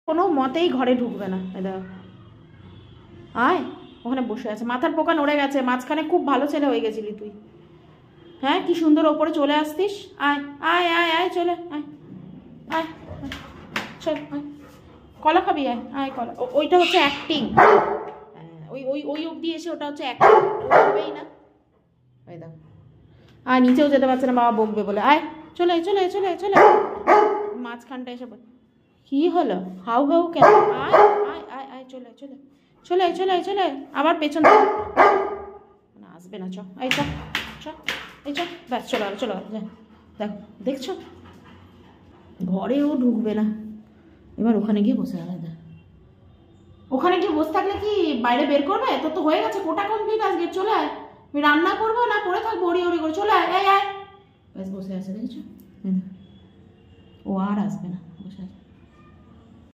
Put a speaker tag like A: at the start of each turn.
A: কোনো মতেই ঘরে ঢুকবে না। এটা আয়, ওখানে বসে আছে, মাথার পোকা নড়ে গেছে। মাঝখানে খুব ভালো ছেলে হয়ে গেছিলি তুই। হ্যাঁ, কি সুন্দর ওপরে চলে আসতিস। আয় আয় আয় আয়, চলে আয় আয়, চল আয়, কলা খাবি, আয় আয় কলা। ওইটা হচ্ছে অ্যাক্টিং। ওই ওই ওই অবধি এসে ওটা হচ্ছে অ্যাক্টিং, হবেই না। ওই দাও, আয়, নিচেও যেতে পারছে না বাবা বকবে বলে। আয়, চলে চলে চলে চলে, মাঝখানটা এসে কি হলো, হাউ হাউ কেন? আয় আয় আয় আয়, চলে চলে চলে চলে চলে, আবার পেছন আসবে না। চ এই চ চ, এই চ, ব্যাস চলো চলো, দেখ দেখছো, ঘরেও ঢুকবে না। এবার ওখানে গিয়ে বসে আলাদা, ওখানে গিয়ে বসে থাকলে কি বাইরে বের করবে? তোর তো হয়ে গেছে কোটা কমপ্লিট আজকে। চলে আয়, আমি রান্না করবো না পড়ে থাকবো ওড়ি ওড়ি করে। চলে আয়, এই আয়, ব্যাস বসে আছে, দেখেছো? ও আর আসবে না, বসে আছে।